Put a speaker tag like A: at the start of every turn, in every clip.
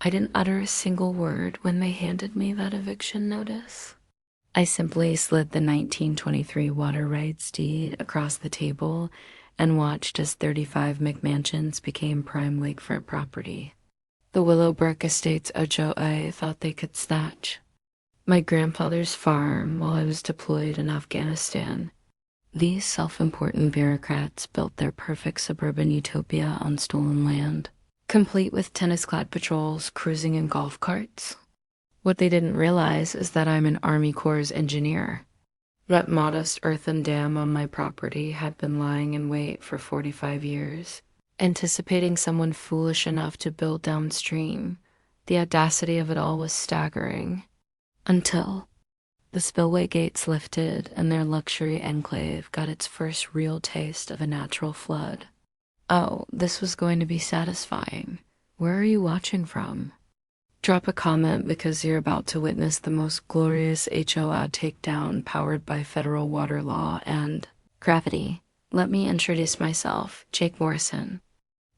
A: I didn't utter a single word when they handed me that eviction notice. I simply slid the 1923 water rights deed across the table and watched as 35 McMansions became prime lakefront property. The Willowbrook Estates HOA thought they could snatch my grandfather's farm while I was deployed in Afghanistan. These self-important bureaucrats built their perfect suburban utopia on stolen land, complete with tennis-clad patrols cruising in golf carts. What they didn't realize is that I'm an Army Corps engineer. That modest earthen dam on my property had been lying in wait for 45 years, anticipating someone foolish enough to build downstream. The audacity of it all was staggering. Until the spillway gates lifted and their luxury enclave got its first real taste of a natural flood. Oh, this was going to be satisfying. Where are you watching from? Drop a comment because you're about to witness the most glorious HOA takedown powered by federal water law and gravity. Let me introduce myself, Jake Morrison.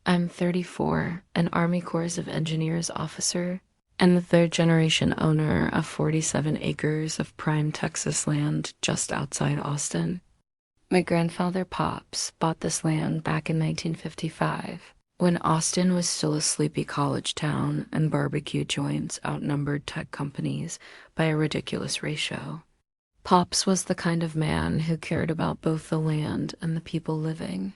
A: I'm 34, an Army Corps of Engineers officer, and the third-generation owner of 47 acres of prime Texas land just outside Austin. My grandfather Pops bought this land back in 1955, when Austin was still a sleepy college town and barbecue joints outnumbered tech companies by a ridiculous ratio. Pops was the kind of man who cared about both the land and the people living.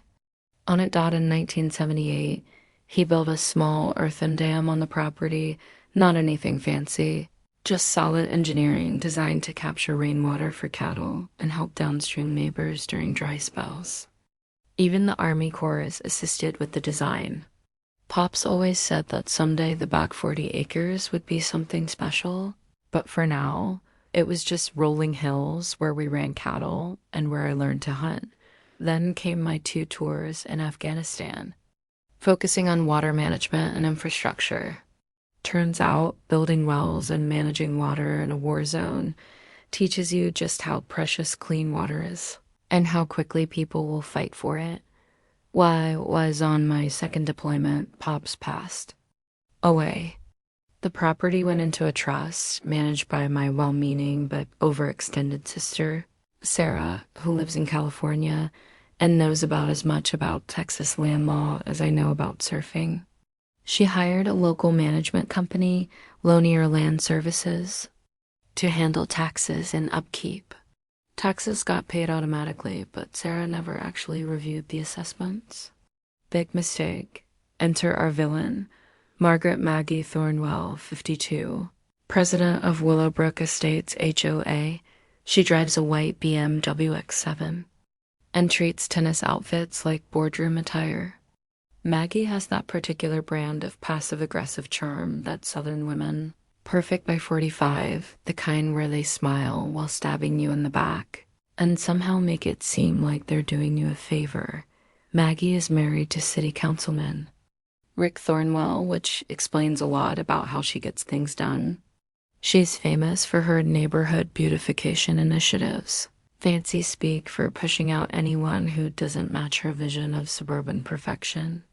A: On it in 1978, he built a small earthen dam on the property, not anything fancy, just solid engineering designed to capture rainwater for cattle and help downstream neighbors during dry spells. Even the Army Corps assisted with the design. Pops always said that someday the back 40 acres would be something special, but for now, it was just rolling hills where we ran cattle and where I learned to hunt. Then came my 2 tours in Afghanistan, focusing on water management and infrastructure. Turns out, building wells and managing water in a war zone teaches you just how precious clean water is, and how quickly people will fight for it. Why was on my second deployment, Pops passed away. The property went into a trust managed by my well-meaning but overextended sister, Sarah, who lives in California and knows about as much about Texas land law as I know about surfing. She hired a local management company, Lonier Land Services, to handle taxes and upkeep. Taxes got paid automatically, but Sarah never actually reviewed the assessments. Big mistake. Enter our villain, Margaret Maggie Thornwell, 52, president of Willowbrook Estates HOA. She drives a white BMW X7 and treats tennis outfits like boardroom attire. Maggie has that particular brand of passive-aggressive charm that Southern women, perfect by 45, the kind where they smile while stabbing you in the back, and somehow make it seem like they're doing you a favor. Maggie is married to city councilman Rick Thornwell, which explains a lot about how she gets things done. She's famous for her neighborhood beautification initiatives, fancy speak for pushing out anyone who doesn't match her vision of suburban perfection.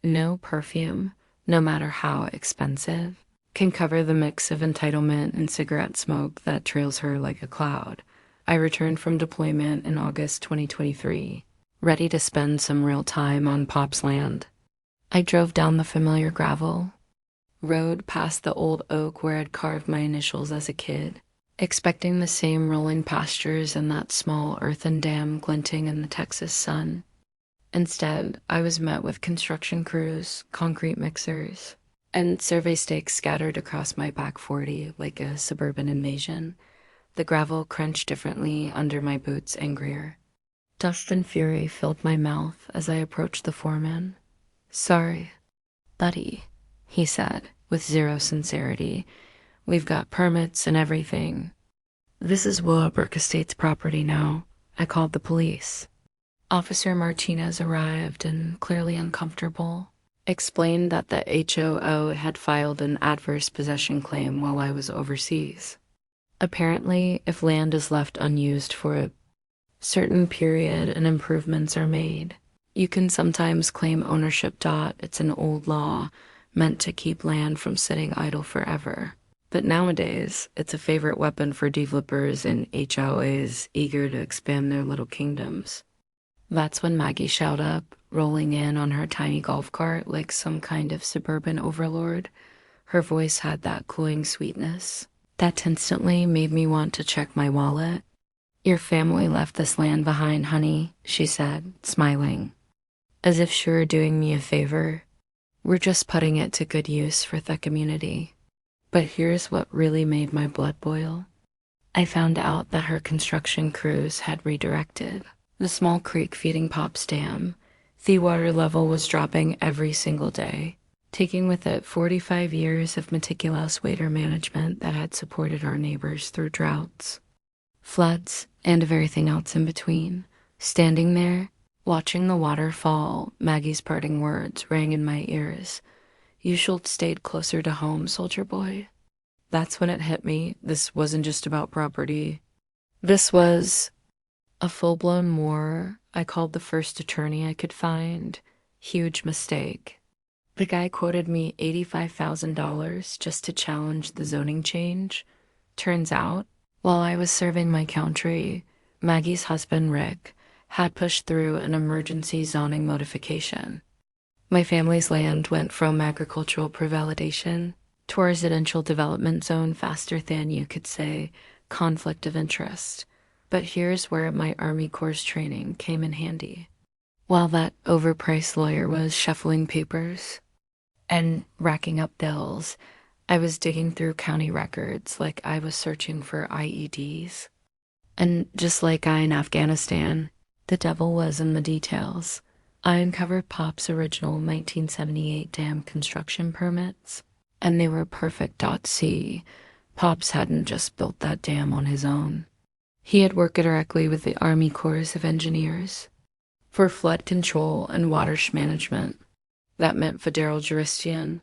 A: No perfume, no matter how expensive, can cover the mix of entitlement and cigarette smoke that trails her like a cloud. I returned from deployment in August 2023, ready to spend some real time on Pop's land. I drove down the familiar gravel, rode past the old oak where I'd carved my initials as a kid, expecting the same rolling pastures and that small earthen dam glinting in the Texas sun. Instead, I was met with construction crews, concrete mixers, and survey stakes scattered across my back 40 like a suburban invasion. The gravel crunched differently under my boots and greer. Dust and fury filled my mouth as I approached the foreman. "Sorry, buddy," he said, with zero sincerity. "We've got permits and everything." "This is Willowbrook Estates property now." I called the police. Officer Martinez arrived and, clearly uncomfortable, explained that the HOO had filed an adverse possession claim while I was overseas. Apparently, if land is left unused for a certain period and improvements are made, you can sometimes claim ownership. It's an old law, meant to keep land from sitting idle forever. But nowadays, it's a favorite weapon for developers and HOAs eager to expand their little kingdoms. That's when Maggie showed up, rolling in on her tiny golf cart like some kind of suburban overlord. Her voice had that cloying sweetness that instantly made me want to check my wallet. "Your family left this land behind, honey," she said, smiling, as if she were doing me a favor. "We're just putting it to good use for the community." But here's what really made my blood boil. I found out that her construction crews had redirected the small creek feeding Pop's dam. The water level was dropping every single day, taking with it 45 years of meticulous water management that had supported our neighbors through droughts, floods, and everything else in between. Standing there, watching the water fall, Maggie's parting words rang in my ears. "You should stayed closer to home, soldier boy." That's when it hit me. This wasn't just about property. This was a full-blown war. I called the first attorney I could find. Huge mistake. The guy quoted me $85,000 just to challenge the zoning change. Turns out, while I was serving my country, Maggie's husband, Rick, had pushed through an emergency zoning modification. My family's land went from agricultural pre-validation to residential development zone faster than you could say conflict of interest. But here's where my Army Corps training came in handy. While that overpriced lawyer was shuffling papers and racking up bills, I was digging through county records like I was searching for IEDs. And just like in Afghanistan, the devil was in the details. I uncovered Pop's original 1978 dam construction permits, and they were perfect. C. Pops hadn't just built that dam on his own. He had worked directly with the Army Corps of Engineers for flood control and water management. That meant federal jurisdiction.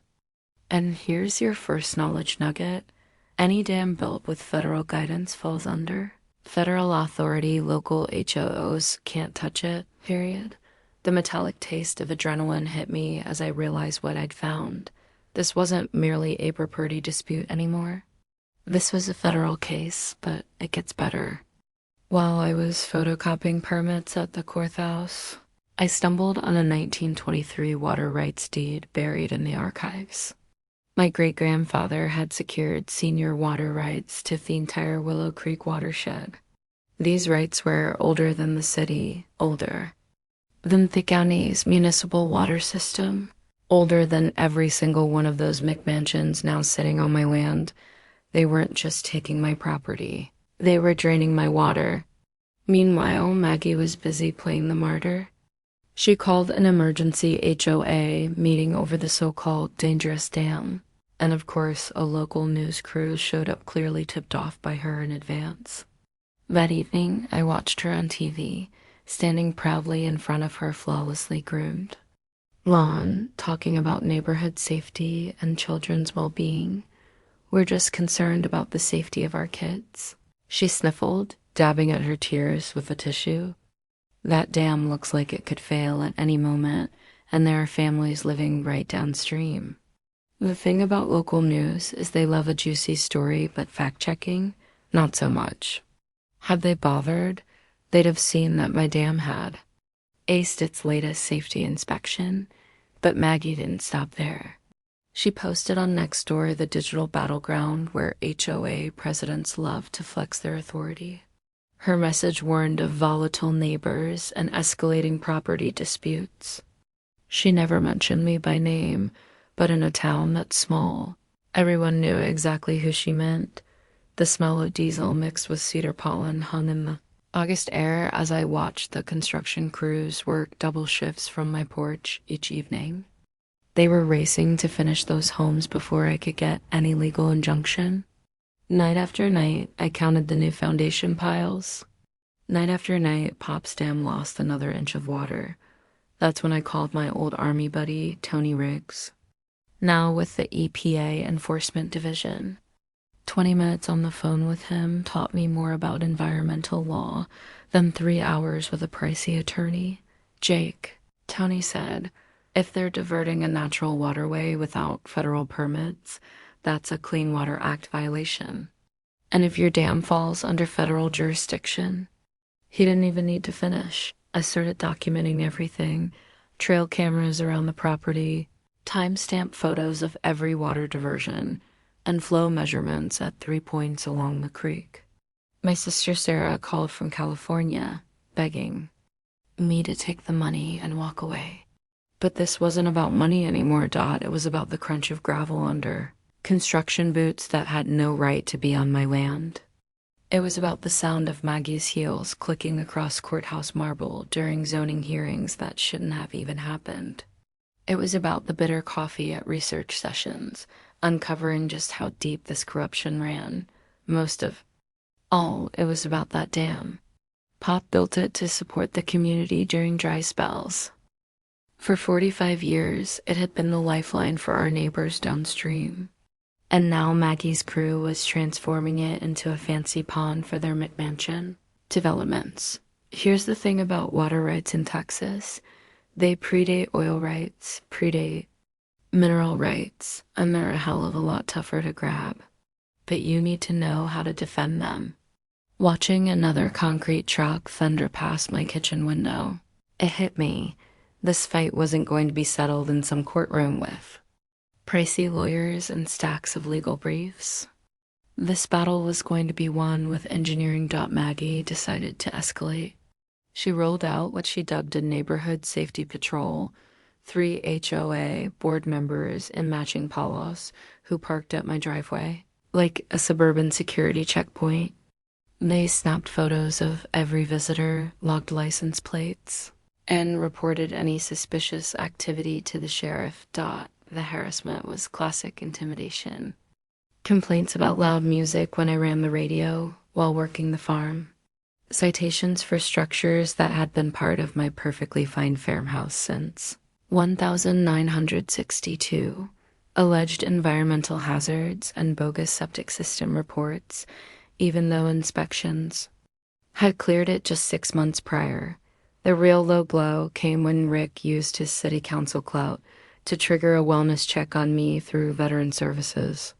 A: And here's your first knowledge nugget. Any dam built with federal guidance falls under federal authority. Local HOOs can't touch it, period. The metallic taste of adrenaline hit me as I realized what I'd found. This wasn't merely a property dispute anymore. This was a federal case, but it gets better. While I was photocopying permits at the courthouse, I stumbled on a 1923 water rights deed buried in the archives. My great-grandfather had secured senior water rights to the entire Willow Creek watershed. These rights were older than the city, older than the county's municipal water system, older than every single one of those McMansions now sitting on my land. They weren't just taking my property. They were draining my water. Meanwhile, Maggie was busy playing the martyr. She called an emergency HOA meeting over the so-called dangerous dam. And of course, a local news crew showed up clearly tipped off by her in advance. That evening, I watched her on TV, standing proudly in front of her flawlessly groomed lawn, talking about neighborhood safety and children's well-being. "We're just concerned about the safety of our kids," she sniffled, dabbing at her tears with a tissue. "That dam looks like it could fail at any moment, and there are families living right downstream." The thing about local news is they love a juicy story, but fact-checking, not so much. Had they bothered, they'd have seen that my dam had aced its latest safety inspection, but Maggie didn't stop there. She posted on Nextdoor, the digital battleground where HOA presidents love to flex their authority. Her message warned of volatile neighbors and escalating property disputes. She never mentioned me by name, but in a town that's small, everyone knew exactly who she meant. The smell of diesel mixed with cedar pollen hung in the August air as I watched the construction crews work double shifts from my porch each evening. They were racing to finish those homes before I could get any legal injunction. Night after night, I counted the new foundation piles. Night after night, Pop's dam lost another inch of water. That's when I called my old Army buddy, Tony Riggs, now with the EPA Enforcement Division. 20 minutes on the phone with him taught me more about environmental law than 3 hours with a pricey attorney. "Jake," Tony said, If they're diverting a natural waterway without federal permits, that's a Clean Water Act violation. And if your dam falls under federal jurisdiction, he didn't even need to finish. I started documenting everything, trail cameras around the property, timestamp photos of every water diversion, and flow measurements at 3 points along the creek. My sister Sarah called from California, begging me to take the money and walk away. But this wasn't about money anymore, Dot. It was about the crunch of gravel under construction boots that had no right to be on my land. It was about the sound of Maggie's heels clicking across courthouse marble during zoning hearings that shouldn't have even happened. It was about the bitter coffee at research sessions, uncovering just how deep this corruption ran. Most of all, it was about that dam. Pop built it to support the community during dry spells. For 45 years, it had been the lifeline for our neighbors downstream. And now Maggie's crew was transforming it into a fancy pond for their McMansion developments. Here's the thing about water rights in Texas. They predate oil rights, predate mineral rights, and they're a hell of a lot tougher to grab. But you need to know how to defend them. Watching another concrete truck thunder past my kitchen window, it hit me. This fight wasn't going to be settled in some courtroom with pricey lawyers and stacks of legal briefs. This battle was going to be won with engineering. Maggie decided to escalate. She rolled out what she dubbed a neighborhood safety patrol, 3 HOA board members in matching polos who parked at my driveway, like a suburban security checkpoint. They snapped photos of every visitor, logged license plates, and reported any suspicious activity to the sheriff. The harassment was classic intimidation. Complaints about loud music when I ran the radio while working the farm. Citations for structures that had been part of my perfectly fine farmhouse since 1962. Alleged environmental hazards and bogus septic system reports, even though inspections had cleared it just 6 months prior. The real low blow came when Rick used his city council clout to trigger a wellness check on me through veteran services.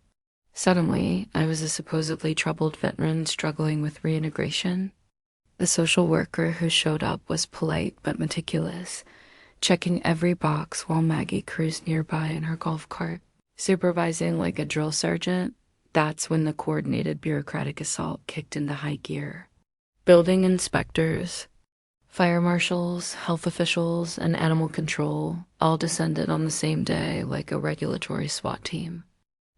A: Suddenly, I was a supposedly troubled veteran struggling with reintegration. The social worker who showed up was polite but meticulous, checking every box while Maggie cruised nearby in her golf cart. Supervising like a drill sergeant, that's when the coordinated bureaucratic assault kicked into high gear. Building inspectors, fire marshals, health officials, and animal control all descended on the same day like a regulatory SWAT team.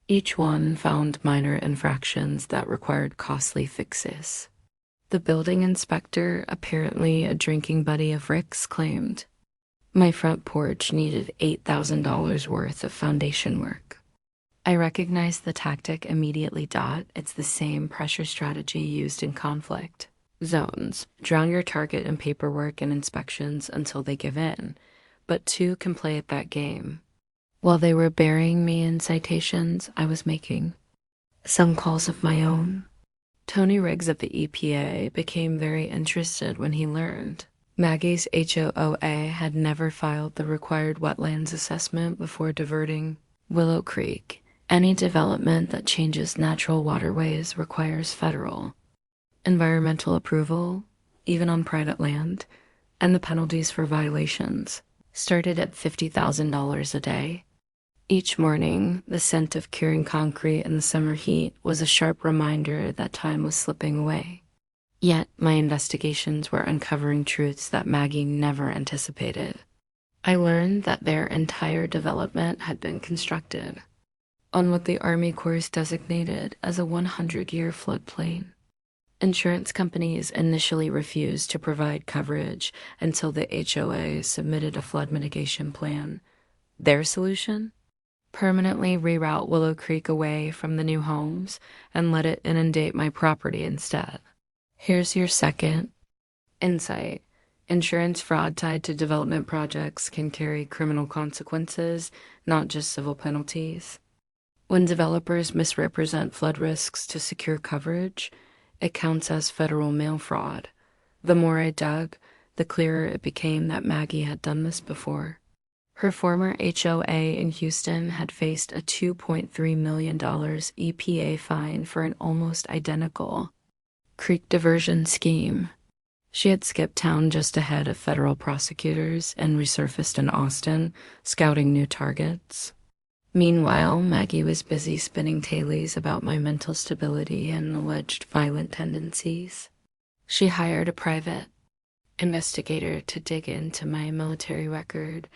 A: Each one found minor infractions that required costly fixes. The building inspector, apparently a drinking buddy of Rick's, claimed my front porch needed $8,000 worth of foundation work. I recognized the tactic immediately. It's the same pressure strategy used in conflict zones. Drown your target in paperwork and inspections until they give in, but two can play at that game. While they were burying me in citations, I was making some calls of my own. Tony Riggs of the EPA became very interested when he learned Maggie's HOA had never filed the required wetlands assessment before diverting Willow Creek. Any development that changes natural waterways requires federal environmental approval, even on private land, and the penalties for violations started at $50,000 a day. Each morning, the scent of curing concrete in the summer heat was a sharp reminder that time was slipping away. Yet, my investigations were uncovering truths that Maggie never anticipated. I learned that their entire development had been constructed on what the Army Corps designated as a 100-year floodplain. Insurance companies initially refused to provide coverage until the HOA submitted a flood mitigation plan. Their solution? Permanently reroute Willow Creek away from the new homes and let it inundate my property instead. Here's your second insight. Insurance fraud tied to development projects can carry criminal consequences, not just civil penalties. When developers misrepresent flood risks to secure coverage, it counts as federal mail fraud. The more I dug, the clearer it became that Maggie had done this before. Her former HOA in Houston had faced a $2.3 million EPA fine for an almost identical creek diversion scheme. She had skipped town just ahead of federal prosecutors and resurfaced in Austin, scouting new targets. Meanwhile, Maggie was busy spinning tales about my mental stability and alleged violent tendencies. She hired a private investigator to dig into my military record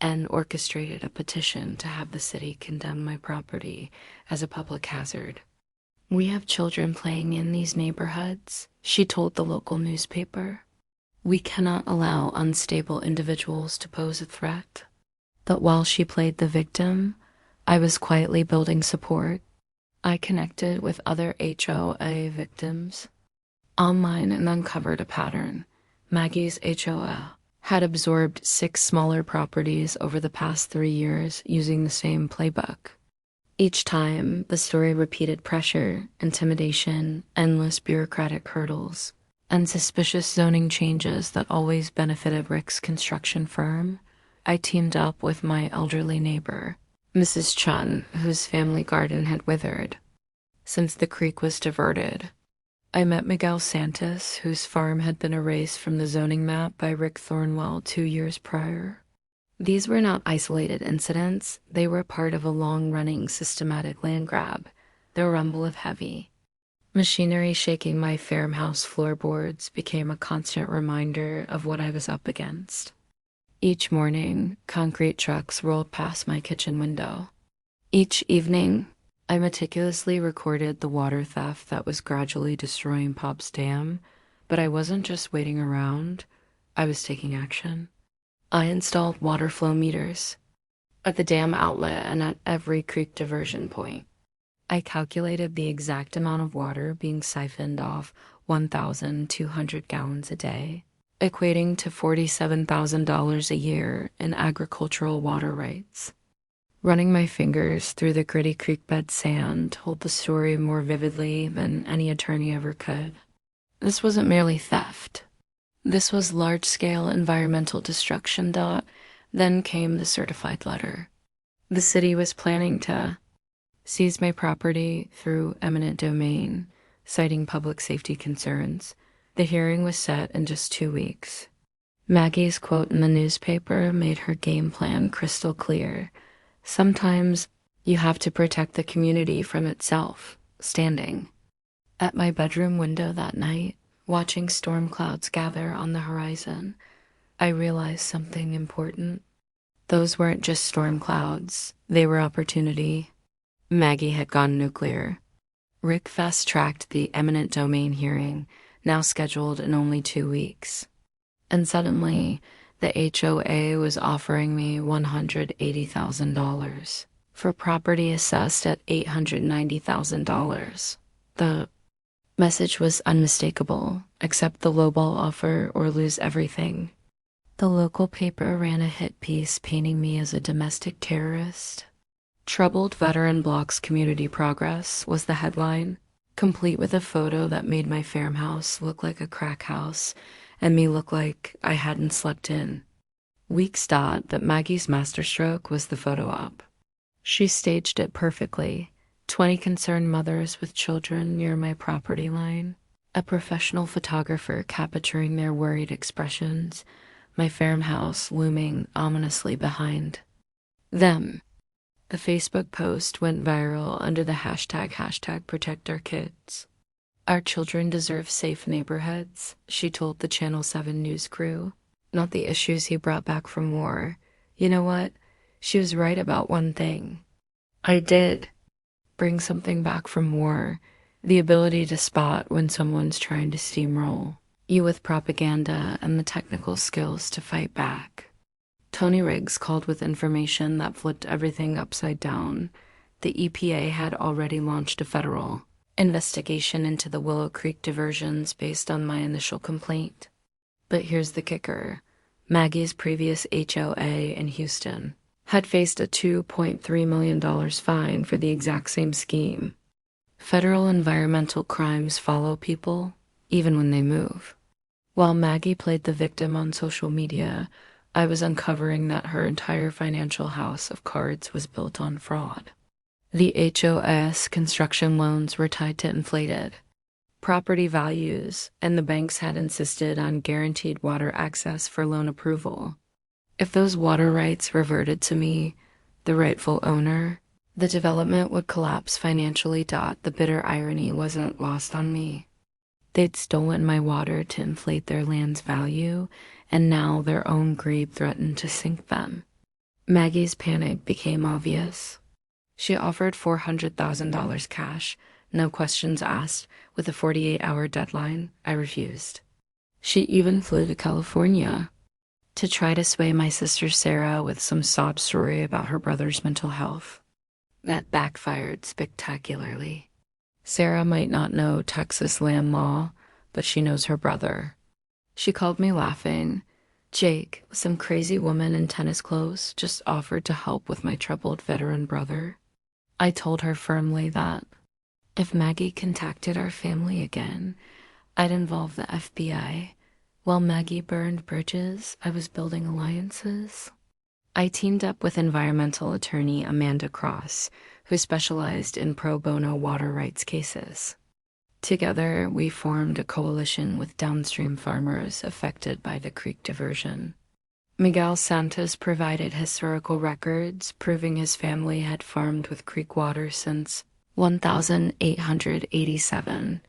A: and orchestrated a petition to have the city condemn my property as a public hazard. "We have children playing in these neighborhoods," she told the local newspaper. "We cannot allow unstable individuals to pose a threat." But while she played the victim, I was quietly building support. I connected with other HOA victims online and uncovered a pattern. Maggie's HOA had absorbed 6 smaller properties over the past 3 years using the same playbook. Each time, the story repeated pressure, intimidation, endless bureaucratic hurdles, and suspicious zoning changes that always benefited Rick's construction firm. I teamed up with my elderly neighbor, Mrs. Chun, whose family garden had withered since the creek was diverted. I met Miguel Santos, whose farm had been erased from the zoning map by Rick Thornwell 2 years prior. These were not isolated incidents. They were part of a long-running systematic land grab, the rumble of heavy machinery shaking my farmhouse floorboards became a constant reminder of what I was up against. Each morning, concrete trucks rolled past my kitchen window. Each evening, I meticulously recorded the water theft that was gradually destroying Pop's Dam, but I wasn't just waiting around, I was taking action. I installed water flow meters at the dam outlet and at every creek diversion point. I calculated the exact amount of water being siphoned off 1,200 gallons a day, equating to $47,000 a year in agricultural water rights. Running my fingers through the gritty creek bed sand told the story more vividly than any attorney ever could. This wasn't merely theft. This was large-scale environmental destruction. Then came the certified letter. The city was planning to seize my property through eminent domain, citing public safety concerns. The hearing was set in just 2 weeks. Maggie's quote in the newspaper made her game plan crystal clear. "Sometimes you have to protect the community from itself." Standing at my bedroom window that night, watching storm clouds gather on the horizon, I realized something important. Those weren't just storm clouds, they were opportunity. Maggie had gone nuclear. Rick fast-tracked the eminent domain hearing, now scheduled in only 2 weeks. And suddenly, the HOA was offering me $180,000 for property assessed at $890,000. The message was unmistakable: accept the lowball offer or lose everything. The local paper ran a hit piece painting me as a domestic terrorist. "Troubled Veteran Blocks Community Progress" was the headline, complete with a photo that made my farmhouse look like a crack house and me look like I hadn't slept in weeks. But Maggie's masterstroke was the photo op. She staged it perfectly. 20 concerned mothers with children near my property line, a professional photographer capturing their worried expressions, my farmhouse looming ominously behind them. The Facebook post went viral under the hashtag #ProtectOurKids. "Our children deserve safe neighborhoods," she told the Channel 7 news crew. Not the issues he brought back from war. You know what? She was right about one thing. I did bring something back from war, the ability to spot when someone's trying to steamroll you with propaganda and the technical skills to fight back. Tony Riggs called with information that flipped everything upside down. The EPA had already launched a federal investigation into the Willow Creek diversions based on my initial complaint. But here's the kicker. Maggie's previous HOA in Houston had faced a $2.3 million fine for the exact same scheme. Federal environmental crimes follow people, even when they move. While Maggie played the victim on social media, I was uncovering that her entire financial house of cards was built on fraud. The HOS construction loans were tied to inflated property values, and the banks had insisted on guaranteed water access for loan approval. If those water rights reverted to me, the rightful owner, the development would collapse financially. The bitter irony wasn't lost on me. They'd stolen my water to inflate their land's value, and now their own greed threatened to sink them. Maggie's panic became obvious. She offered $400,000 cash, no questions asked, with a 48-hour deadline. I refused. She even flew to California to try to sway my sister Sarah with some sob story about her brother's mental health. That backfired spectacularly. Sarah might not know Texas land law, but she knows her brother. She called me laughing. Jake, some crazy woman in tennis clothes, just offered to help with my troubled veteran brother. I told her firmly that if Maggie contacted our family again, I'd involve the FBI. While Maggie burned bridges, I was building alliances. I teamed up with environmental attorney Amanda Cross, who specialized in pro bono water rights cases. Together, we formed a coalition with downstream farmers affected by the creek diversion. Miguel Santos provided historical records proving his family had farmed with creek water since 1887.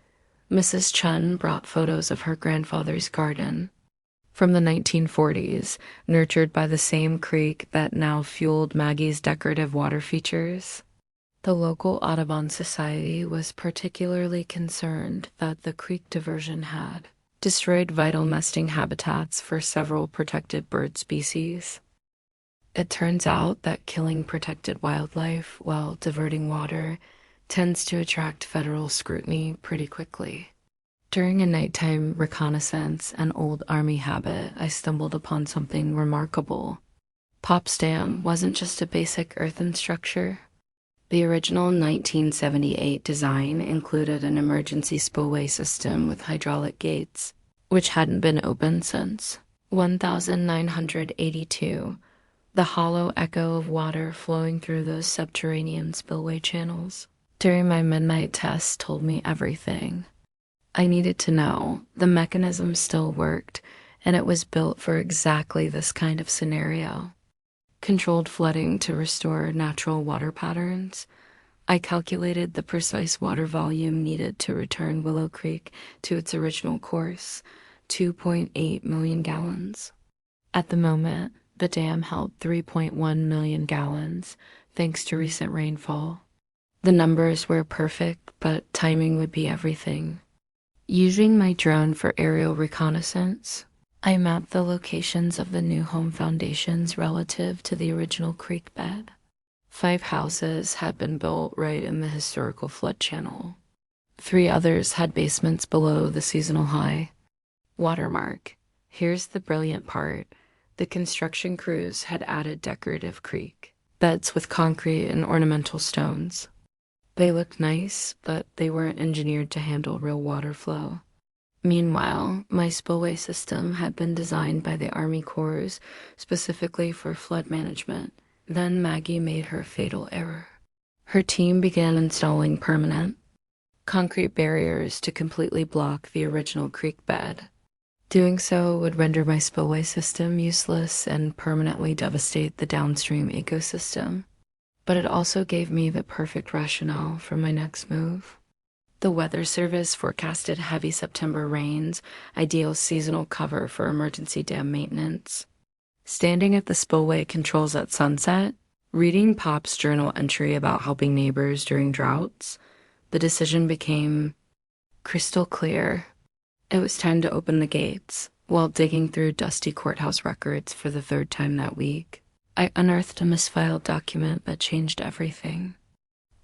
A: Mrs. Chun brought photos of her grandfather's garden from the 1940s, nurtured by the same creek that now fueled Maggie's decorative water features. The local Audubon Society was particularly concerned that the creek diversion had destroyed vital nesting habitats for several protected bird species. It turns out that killing protected wildlife while diverting water tends to attract federal scrutiny pretty quickly. During a nighttime reconnaissance and old Army habit, I stumbled upon something remarkable. Pop's Dam wasn't just a basic earthen structure. The original 1978 design included an emergency spillway system with hydraulic gates, which hadn't been opened since 1982. The hollow echo of water flowing through those subterranean spillway channels during my midnight test told me everything I needed to know. The mechanism still worked, and it was built for exactly this kind of scenario. Controlled flooding to restore natural water patterns. I calculated the precise water volume needed to return Willow Creek to its original course, 2.8 million gallons. At the moment, the dam held 3.1 million gallons, thanks to recent rainfall. The numbers were perfect, but timing would be everything. Using my drone for aerial reconnaissance, I mapped the locations of the new home foundations relative to the original creek bed. 5 houses had been built right in the historical flood channel. 3 others had basements below the seasonal high watermark. Here's the brilliant part. The construction crews had added decorative creek beds with concrete and ornamental stones. They looked nice, but they weren't engineered to handle real water flow. Meanwhile, my spillway system had been designed by the Army Corps specifically for flood management. Then Maggie made her fatal error. Her team began installing permanent concrete barriers to completely block the original creek bed. Doing so would render my spillway system useless and permanently devastate the downstream ecosystem. But it also gave me the perfect rationale for my next move. The Weather Service forecasted heavy September rains, ideal seasonal cover for emergency dam maintenance. Standing at the spillway controls at sunset, reading Pop's journal entry about helping neighbors during droughts, the decision became crystal clear. It was time to open the gates. While digging through dusty courthouse records for the 3rd time that week, I unearthed a misfiled document that changed everything.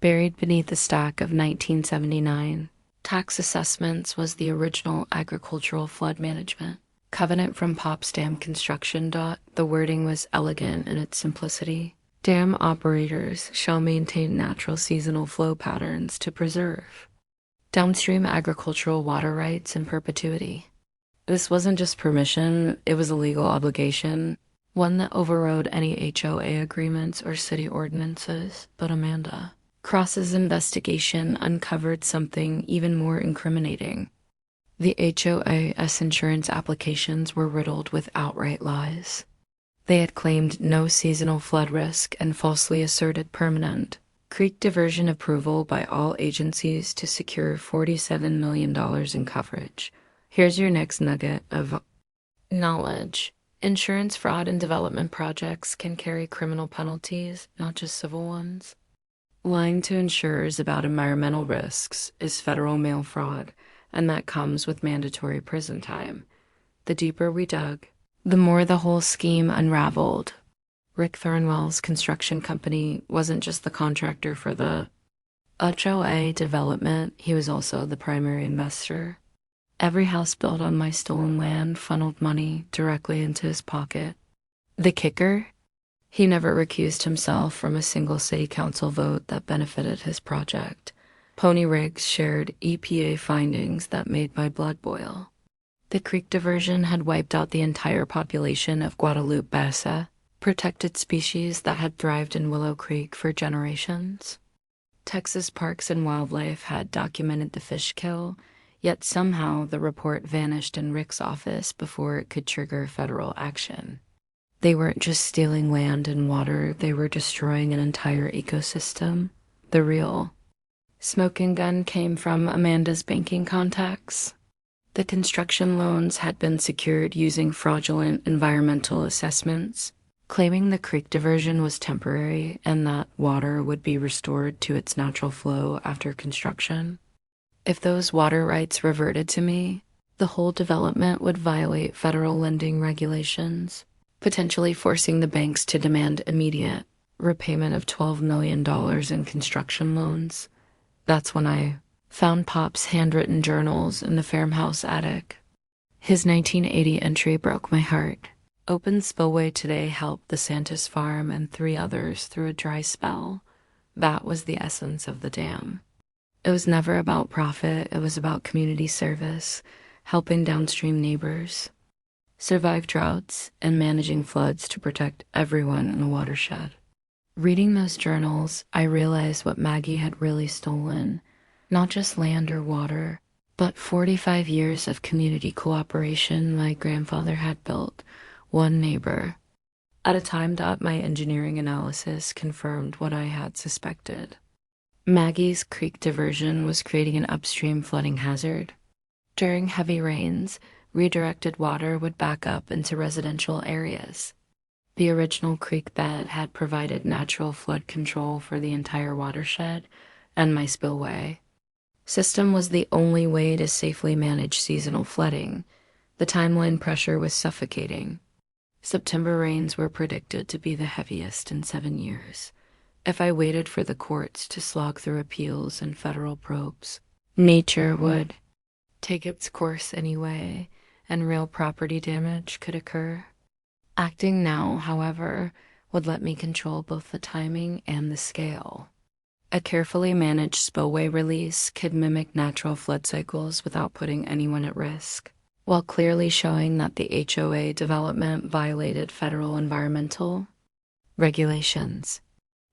A: Buried beneath a stack of 1979 tax assessments was the original agricultural flood management covenant from Pop's Dam construction. The wording was elegant in its simplicity. Dam operators shall maintain natural seasonal flow patterns to preserve downstream agricultural water rights in perpetuity. This wasn't just permission, it was a legal obligation. one that overrode any HOA agreements or city ordinances. But Amanda Cross's investigation uncovered something even more incriminating. The HOA's insurance applications were riddled with outright lies. They had claimed no seasonal flood risk and falsely asserted permanent creek diversion approval by all agencies to secure $47 million in coverage. Here's your next nugget of knowledge. Insurance fraud in development projects can carry criminal penalties, not just civil ones. Lying to insurers about environmental risks is federal mail fraud, and that comes with mandatory prison time. The deeper we dug, the more the whole scheme unraveled. Rick Thornwell's construction company wasn't just the contractor for the HOA development, he was also the primary investor. Every house built on my stolen land funneled money directly into his pocket. The kicker? He never recused himself from a single city council vote that benefited his project. Pony rigs shared EPA findings that made my blood boil. The creek diversion had wiped out the entire population of Guadalupe Bassa, protected species that had thrived in Willow Creek for generations. Texas Parks and Wildlife had documented the fish kill, yet somehow the report vanished in Rick's office before it could trigger federal action. They weren't just stealing land and water, they were destroying an entire ecosystem. The real smoking gun came from Amanda's banking contacts. The construction loans had been secured using fraudulent environmental assessments, claiming the creek diversion was temporary and that water would be restored to its natural flow after construction. If those water rights reverted to me, the whole development would violate federal lending regulations, potentially forcing the banks to demand immediate repayment of $12 million in construction loans. That's when I found Pop's handwritten journals in the farmhouse attic. His 1980 entry broke my heart. Open spillway today helped the Santos farm and 3 others through a dry spell. That was the essence of the dam. It was never about profit, it was about community service, helping downstream neighbors survive droughts and managing floods to protect everyone in the watershed. Reading those journals, I realized what Maggie had really stolen, not just land or water, but 45 years of community cooperation my grandfather had built, one neighbor at a time. My engineering analysis confirmed what I had suspected. Maggie's creek diversion was creating an upstream flooding hazard. During heavy rains, redirected water would back up into residential areas. The original creek bed had provided natural flood control for the entire watershed, and my spillway system was the only way to safely manage seasonal flooding. The timeline pressure was suffocating. September rains were predicted to be the heaviest in 7 years. If I waited for the courts to slog through appeals and federal probes, nature would take its course anyway, and real property damage could occur. Acting now, however, would let me control both the timing and the scale. A carefully managed spillway release could mimic natural flood cycles without putting anyone at risk, while clearly showing that the HOA development violated federal environmental regulations.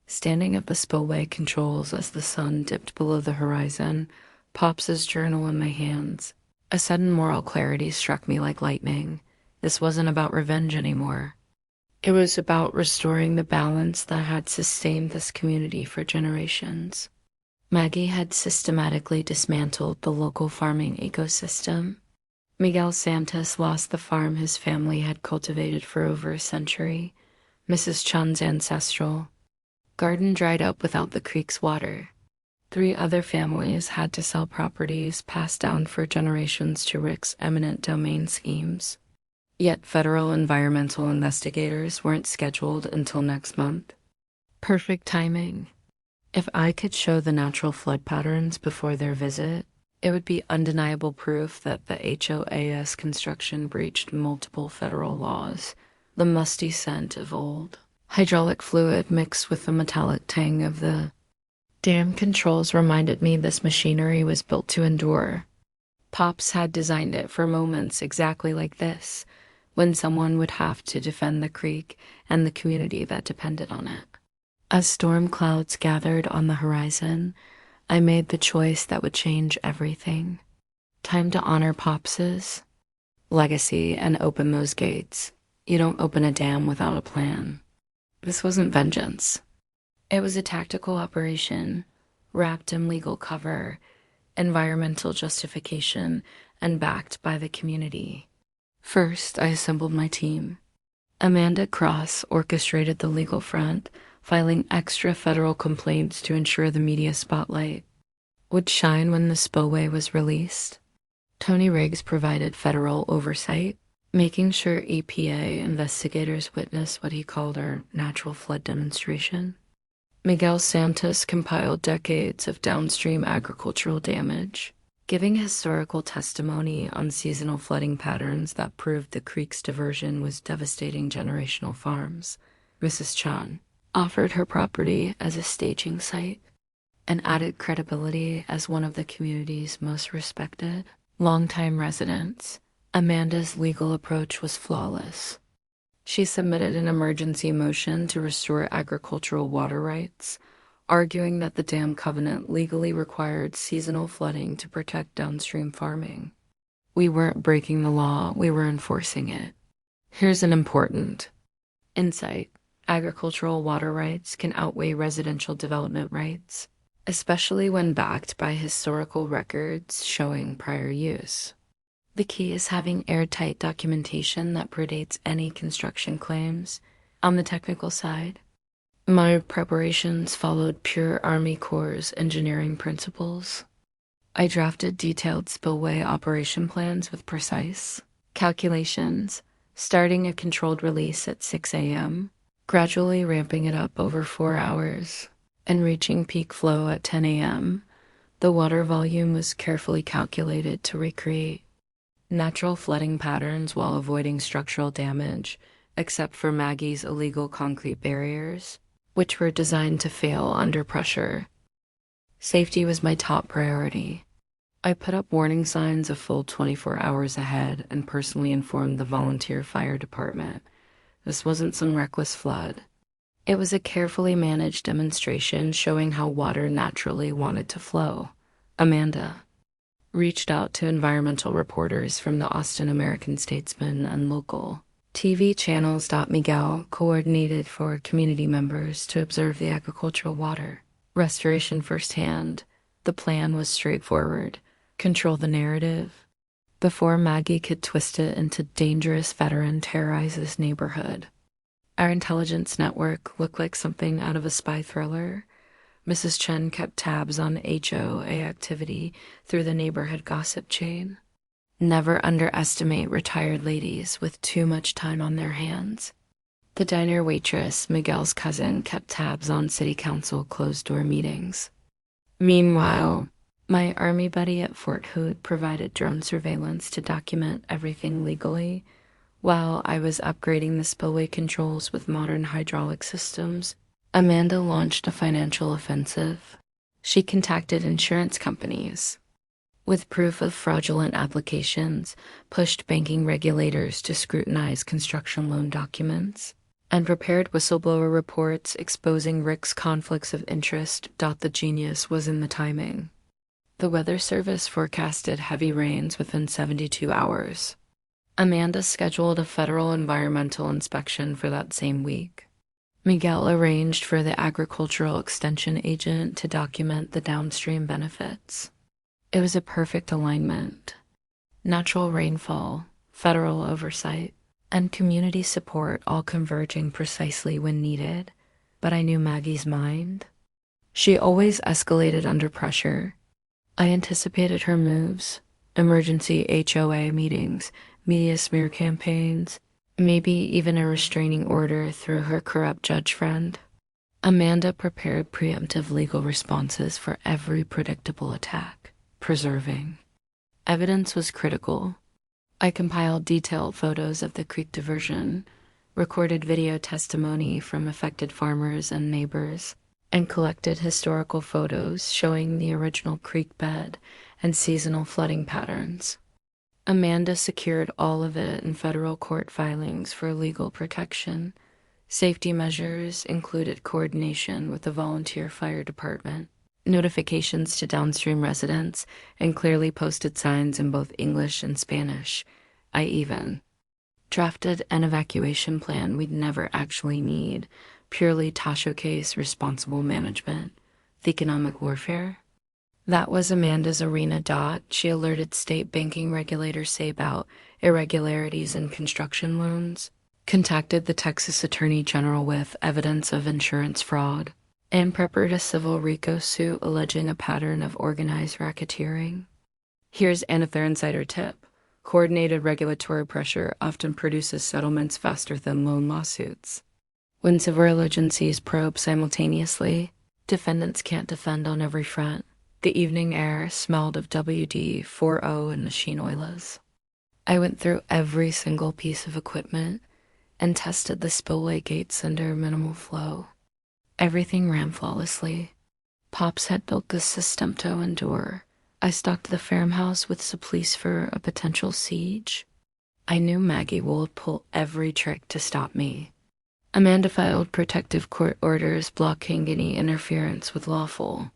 A: Standing at the spillway controls as the sun dipped below the horizon, Pops's journal in my hands, a sudden moral clarity struck me like lightning. This wasn't about revenge anymore. It was about restoring the balance that had sustained this community for generations. Maggie had systematically dismantled the local farming ecosystem. Miguel Santos lost the farm his family had cultivated for over a century. Mrs. Chun's ancestral garden dried up without the creek's water. 3 other families had to sell properties passed down for generations to Rick's eminent domain schemes. Yet federal environmental investigators weren't scheduled until next month. Perfect timing. If I could show the natural flood patterns before their visit, it would be undeniable proof that the HOA's construction breached multiple federal laws. The musty scent of old hydraulic fluid mixed with the metallic tang of the dam controls reminded me this machinery was built to endure. Pops had designed it for moments exactly like this, when someone would have to defend the creek and the community that depended on it. As storm clouds gathered on the horizon, I made the choice that would change everything. Time to honor Pops's legacy and open those gates. You don't open a dam without a plan. This wasn't vengeance. It was a tactical operation, wrapped in legal cover, environmental justification, and backed by the community. First, I assembled my team. Amanda Cross orchestrated the legal front, filing extra federal complaints to ensure the media spotlight would shine when the spillway was released. Tony Riggs provided federal oversight, making sure EPA investigators witnessed what he called our natural flood demonstration. Miguel Santos compiled decades of downstream agricultural damage, giving historical testimony on seasonal flooding patterns that proved the creek's diversion was devastating generational farms. Mrs. Chan offered her property as a staging site and added credibility as one of the community's most respected, longtime residents. Amanda's legal approach was flawless. She submitted an emergency motion to restore agricultural water rights, arguing that the dam covenant legally required seasonal flooding to protect downstream farming. We weren't breaking the law, we were enforcing it. Here's an important insight. Agricultural water rights can outweigh residential development rights, especially when backed by historical records showing prior use. The key is having airtight documentation that predates any construction claims. On the technical side, my preparations followed pure Army Corps' engineering principles. I drafted detailed spillway operation plans with precise calculations, starting a controlled release at 6 a.m., gradually ramping it up over 4 hours, and reaching peak flow at 10 a.m. The water volume was carefully calculated to recreate natural flooding patterns while avoiding structural damage, except for Maggie's illegal concrete barriers, which were designed to fail under pressure. Safety was my top priority. I put up warning signs a full 24 hours ahead and personally informed the volunteer fire department. This wasn't some reckless flood. It was a carefully managed demonstration showing how water naturally wanted to flow. Amanda reached out to environmental reporters from the Austin American-Statesman and local TV channels. Miguel coordinated for community members to observe the agricultural water restoration firsthand. The plan was straightforward: control the narrative before Maggie could twist it into dangerous veteran terrorizes neighborhood. Our intelligence network looked like something out of a spy thriller. Mrs. Chen kept tabs on HOA activity through the neighborhood gossip chain. Never underestimate retired ladies with too much time on their hands. The diner waitress, Miguel's cousin, kept tabs on city council closed-door meetings. Meanwhile, my army buddy at Fort Hood provided drone surveillance to document everything legally, while I was upgrading the spillway controls with modern hydraulic systems. Amanda launched a financial offensive. She contacted insurance companies with proof of fraudulent applications, pushed banking regulators to scrutinize construction loan documents, and prepared whistleblower reports exposing Rick's conflicts of interest. The genius was in the timing. The Weather Service forecasted heavy rains within 72 hours. Amanda scheduled a federal environmental inspection for that same week. Miguel arranged for the agricultural extension agent to document the downstream benefits. It was a perfect alignment. Natural rainfall, federal oversight, and community support all converging precisely when needed. But I knew Maggie's mind. She always escalated under pressure. I anticipated her moves: emergency HOA meetings, media smear campaigns, maybe even a restraining order through her corrupt judge friend. Amanda prepared preemptive legal responses for every predictable attack. Preserving evidence was critical. I compiled detailed photos of the creek diversion, recorded video testimony from affected farmers and neighbors, and collected historical photos showing the original creek bed and seasonal flooding patterns. Amanda secured all of it in federal court filings for legal protection. Safety measures included coordination with the volunteer fire department, notifications to downstream residents, and clearly posted signs in both English and Spanish. I even drafted an evacuation plan we'd never actually need, purely Tasho case responsible management, the economic warfare. That was Amanda's arena. She alerted state banking regulators about irregularities in construction loans, contacted the Texas Attorney General with evidence of insurance fraud, and prepared a civil RICO suit alleging a pattern of organized racketeering. Here's another insider tip. Coordinated regulatory pressure often produces settlements faster than loan lawsuits. When several agencies probe simultaneously, defendants can't defend on every front. The evening air smelled of WD-40 and machine oilers. I went through every single piece of equipment and tested the spillway gates under minimal flow. Everything ran flawlessly. Pops had built the system to endure. I stocked the farmhouse with supplies for a potential siege. I knew Maggie would pull every trick to stop me. Amanda filed protective court orders blocking any interference with lawful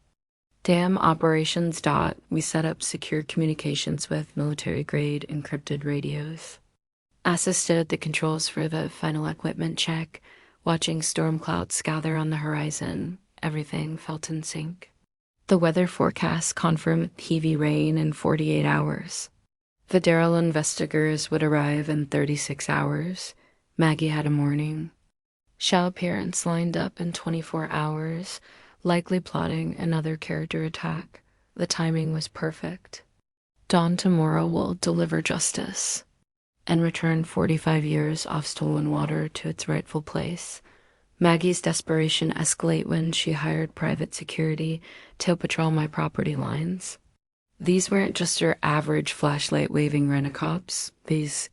A: dam operations. We set up secure communications with military-grade encrypted radios. Assisted the controls for the final equipment check, watching storm clouds gather on the horizon. Everything felt in sync. The weather forecast confirmed heavy rain in 48 hours. Federal investigators would arrive in 36 hours. Maggie had a morning. Show parents lined up in 24 hours, likely plotting another character attack. The timing was perfect. Dawn tomorrow will deliver justice and return 45 years off stolen water to its rightful place. Maggie's desperation escalated when she hired private security to patrol my property lines. These weren't just your average flashlight-waving rent-a-cops. These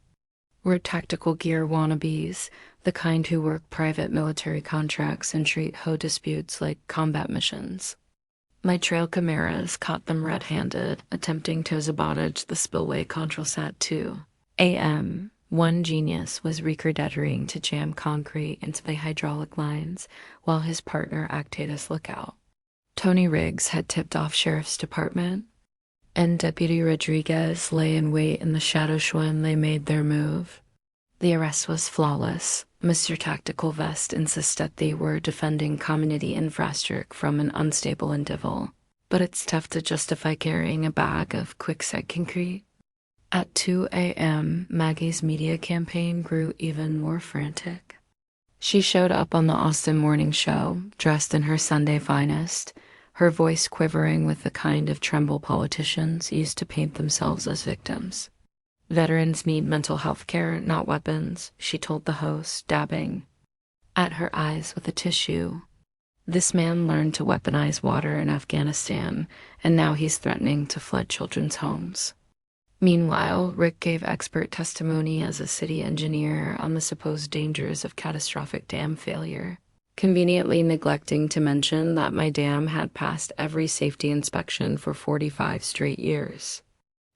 A: were tactical gear wannabes, the kind who work private military contracts and treat HOA disputes like combat missions. My trail cameras caught them red-handed, attempting to sabotage the spillway Controlsat 2 AM. One genius was recording to jam concrete into the hydraulic lines while his partner acted as lookout. Tony Riggs had tipped off Sheriff's Department, and Deputy Rodriguez lay in wait in the shadows when they made their move. The arrest was flawless. Mr. Tactical Vest insisted they were defending community infrastructure from an unstable individual, but it's tough to justify carrying a bag of quicksand concrete. At 2 a.m., Maggie's media campaign grew even more frantic. She showed up on the Austin Morning Show, dressed in her Sunday finest, her voice quivering with the kind of tremble politicians used to paint themselves as victims. Veterans need mental health care, not weapons, she told the host, dabbing at her eyes with a tissue. This man learned to weaponize water in Afghanistan, and now he's threatening to flood children's homes. Meanwhile, Rick gave expert testimony as a city engineer on the supposed dangers of catastrophic dam failure, conveniently neglecting to mention that my dam had passed every safety inspection for 45 straight years.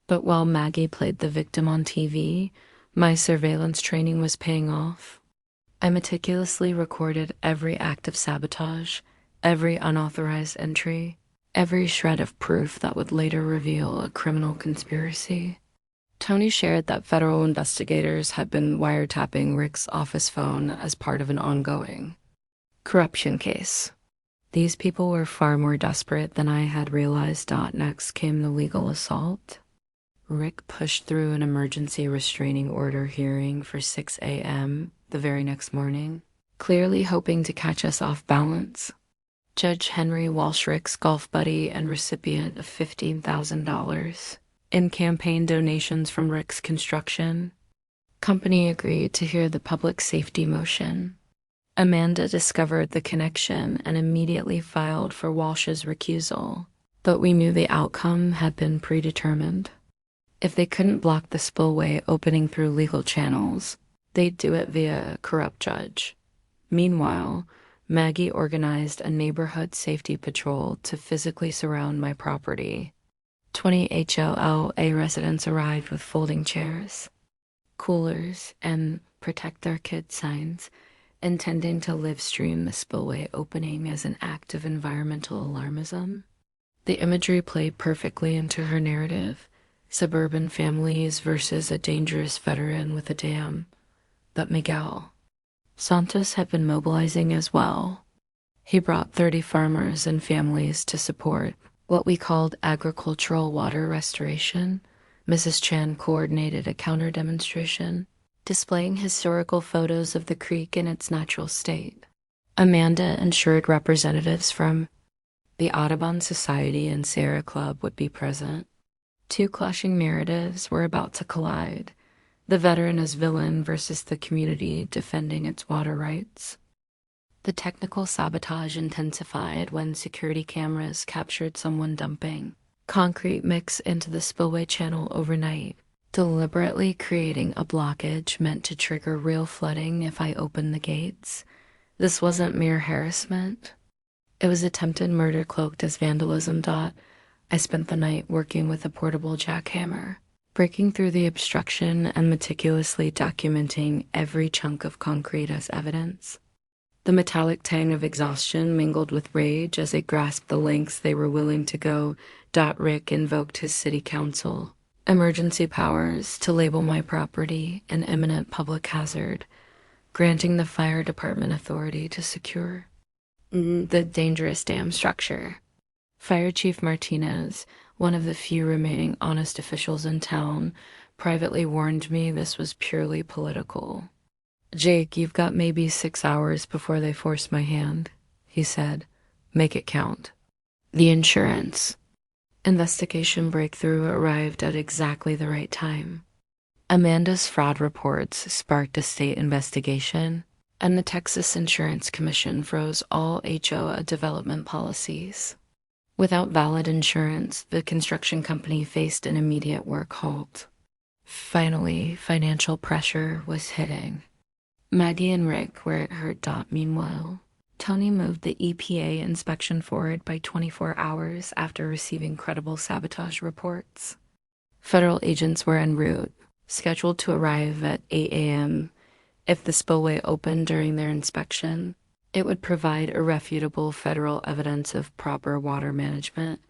A: But while Maggie played the victim on TV, my surveillance training was paying off. I meticulously recorded every act of sabotage, every unauthorized entry, every shred of proof that would later reveal a criminal conspiracy. Tony shared that federal investigators had been wiretapping Rick's office phone as part of an ongoing corruption case. These people were far more desperate than I had realized. Next came the legal assault. Rick pushed through an emergency restraining order hearing for 6 a.m. the very next morning, clearly hoping to catch us off balance. Judge Henry Walsh, Rick's golf buddy and recipient of $15,000 in campaign donations from Rick's construction company, agreed to hear the public safety motion. Amanda discovered the connection and immediately filed for Walsh's recusal, but we knew the outcome had been predetermined. If they couldn't block the spillway opening through legal channels, they'd do it via a corrupt judge. Meanwhile, Maggie organized a neighborhood safety patrol to physically surround my property. 20 HOA residents arrived with folding chairs, coolers, and protect their kids signs, intending to live stream the spillway opening as an act of environmental alarmism. The imagery played perfectly into her narrative: suburban families versus a dangerous veteran with a dam. But Miguel Santos had been mobilizing as well. He brought 30 farmers and families to support what we called agricultural water restoration. Mrs. Chan coordinated a counter demonstration, displaying historical photos of the creek in its natural state. Amanda ensured representatives from the Audubon Society and Sierra Club would be present. Two clashing narratives were about to collide: the veteran as villain versus the community defending its water rights. The technical sabotage intensified when security cameras captured someone dumping concrete mix into the spillway channel overnight, deliberately creating a blockage meant to trigger real flooding if I opened the gates. This wasn't mere harassment. It was attempted murder cloaked as vandalism. I spent the night working with a portable jackhammer, breaking through the obstruction and meticulously documenting every chunk of concrete as evidence. The metallic tang of exhaustion mingled with rage as they grasped the lengths they were willing to go. Rick invoked his city council emergency powers to label my property an imminent public hazard, granting the fire department authority to secure the dangerous dam structure. Fire Chief Martinez, one of the few remaining honest officials in town, privately warned me this was purely political. "Jake, you've got maybe 6 hours before they force my hand," he said. "Make it count." The insurance investigation breakthrough arrived at exactly the right time. Amanda's fraud reports sparked a state investigation, and the Texas Insurance Commission froze all HOA development policies. Without valid insurance, the construction company faced an immediate work halt. Finally, financial pressure was hitting. Maggie and Rick were at hurt. Meanwhile, Tony moved the EPA inspection forward by 24 hours after receiving credible sabotage reports. Federal agents were en route, scheduled to arrive at 8 a.m. If the spillway opened during their inspection, it would provide irrefutable federal evidence of proper water management.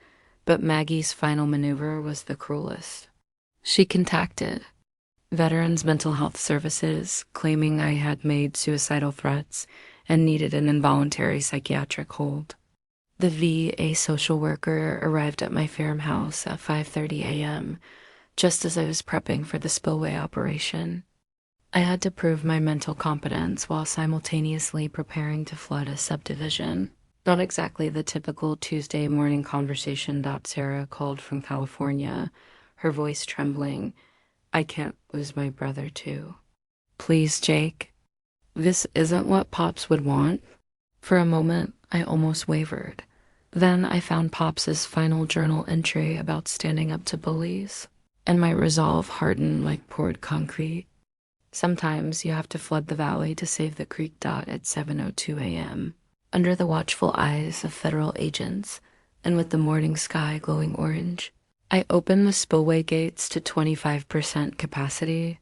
A: But Maggie's final maneuver was the cruelest. She contacted Veterans Mental Health Services, claiming I had made suicidal threats and needed an involuntary psychiatric hold. The VA social worker arrived at my farmhouse at 5:30 a.m., just as I was prepping for the spillway operation. I had to prove my mental competence while simultaneously preparing to flood a subdivision. Not exactly the typical Tuesday morning conversation. Sarah called from California, her voice trembling. "I can't lose my brother, too. Please, Jake. This isn't what Pops would want." For a moment, I almost wavered. Then I found Pops's final journal entry about standing up to bullies, and my resolve hardened like poured concrete. Sometimes you have to flood the valley to save the creek. At 7:02 a.m., under the watchful eyes of federal agents, and with the morning sky glowing orange, I opened the spillway gates to 25% capacity.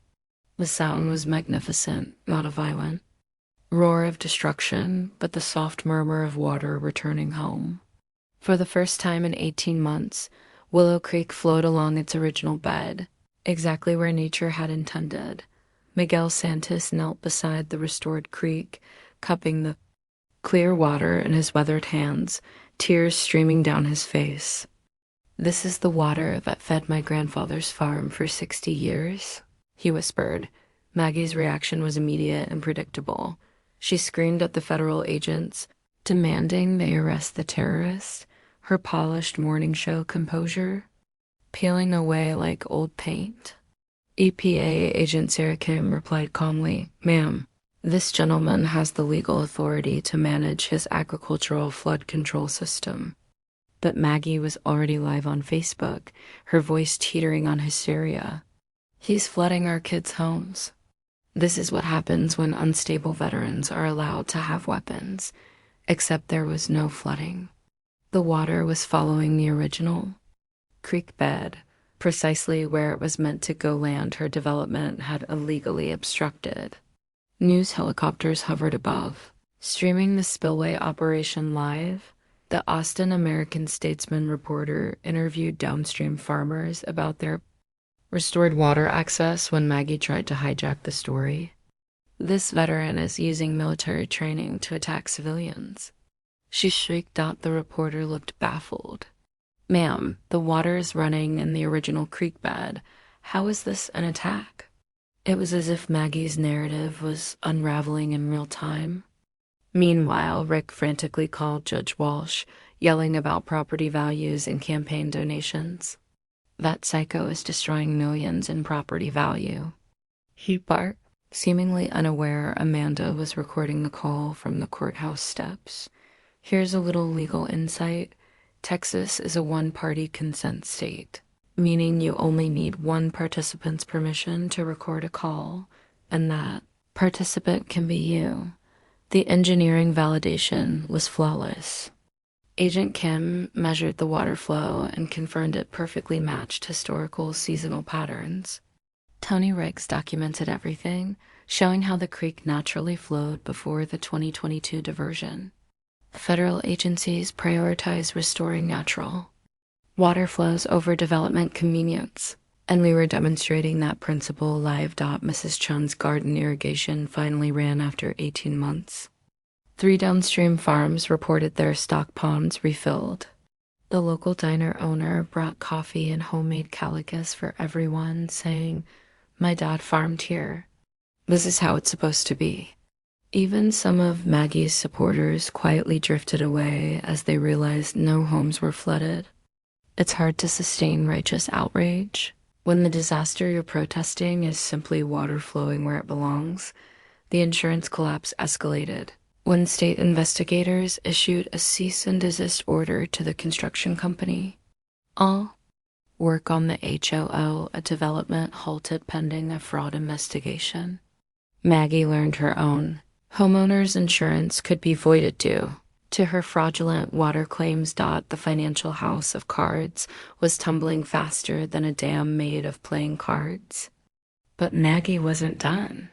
A: The sound was magnificent, not a violent roar of destruction, but the soft murmur of water returning home. For the first time in 18 months, Willow Creek flowed along its original bed, exactly where nature had intended. Miguel Santos knelt beside the restored creek, cupping the clear water in his weathered hands, tears streaming down his face. "This is the water that fed my grandfather's farm for 60 years, he whispered. Maggie's reaction was immediate and predictable. She screamed at the federal agents, demanding they arrest the terrorist, her polished morning show composure peeling away like old paint. EPA agent Sarah Kim replied calmly, "Ma'am, this gentleman has the legal authority to manage his agricultural flood control system." But Maggie was already live on Facebook, her voice teetering on hysteria. "He's flooding our kids' homes. This is what happens when unstable veterans are allowed to have weapons." Except there was no flooding. The water was following the original. creek bed, precisely where it was meant to go land her development had illegally obstructed. News helicopters hovered above, streaming the spillway operation live. The Austin American-Statesman reporter interviewed downstream farmers about their restored water access when Maggie tried to hijack the story. This veteran is using military training to attack civilians. She shrieked out. The reporter looked baffled. Ma'am, the water is running in the original creek bed. How is this an attack? It was as if Maggie's narrative was unraveling in real time. Meanwhile, Rick frantically called Judge Walsh, yelling about property values and campaign donations. That psycho is destroying millions in property value. He barked. Seemingly unaware, Amanda was recording the call from the courthouse steps. Here's a little legal insight. Texas is a one-party consent state, meaning you only need one participant's permission to record a call, and that participant can be you. The engineering validation was flawless. Agent Kim measured the water flow and confirmed it perfectly matched historical seasonal patterns. Tony Riggs documented everything, showing how the creek naturally flowed before the 2022 diversion. Federal agencies prioritize restoring natural water flows over development convenience, and we were demonstrating that principle live. Mrs. Chun's garden irrigation finally ran after 18 months. 3 downstream farms reported their stock ponds refilled. The local diner owner brought coffee and homemade calicus for everyone, saying, "My dad farmed here. This is how it's supposed to be." Even some of Maggie's supporters quietly drifted away as they realized no homes were flooded. It's hard to sustain righteous outrage when the disaster you're protesting is simply water flowing where it belongs. The insurance collapse escalated when state investigators issued a cease and desist order to the construction company. All work on the HOA development halted pending a fraud investigation. Maggie learned her own homeowner's insurance could be voided due to her fraudulent water claims. The financial house of cards was tumbling faster than a dam made of playing cards. But Maggie wasn't done.